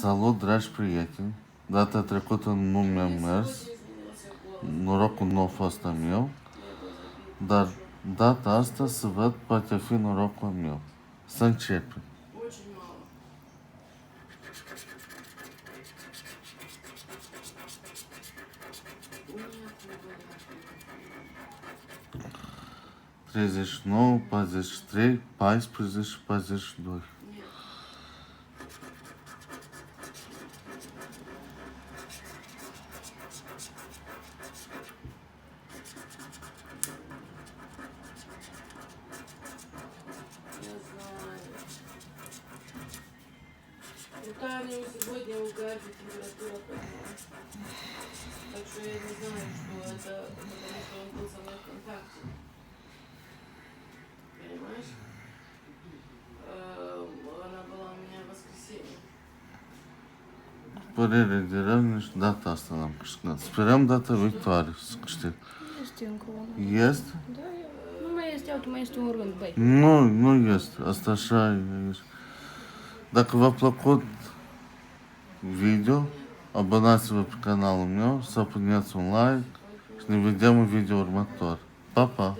Salut, dragi prieteni! Data trecută nu mi-a mers, norocul nu a fost al meu, dar data asta să văd poate fi norocul meu. Să începem. Очень мало. 39, 43, 14 și 42. Нет. Я знаю. У Тани сегодня у Габи температура поднялась. Так что я не знаю, что это, потому что он был со мной в контакте. Понимаешь? Она была у меня в воскресенье. Părere de rău, nici data asta n-am câștigat. Sperăm data viitoare să câștig. Este încă una. Este? Da, nu mai este altul, mai este un rând, băi. Nu este. Asta așa e. Dacă v-a plăcut video, abonați-vă pe canalul meu, să puneți un like și ne vedem în video următor. Pa, pa!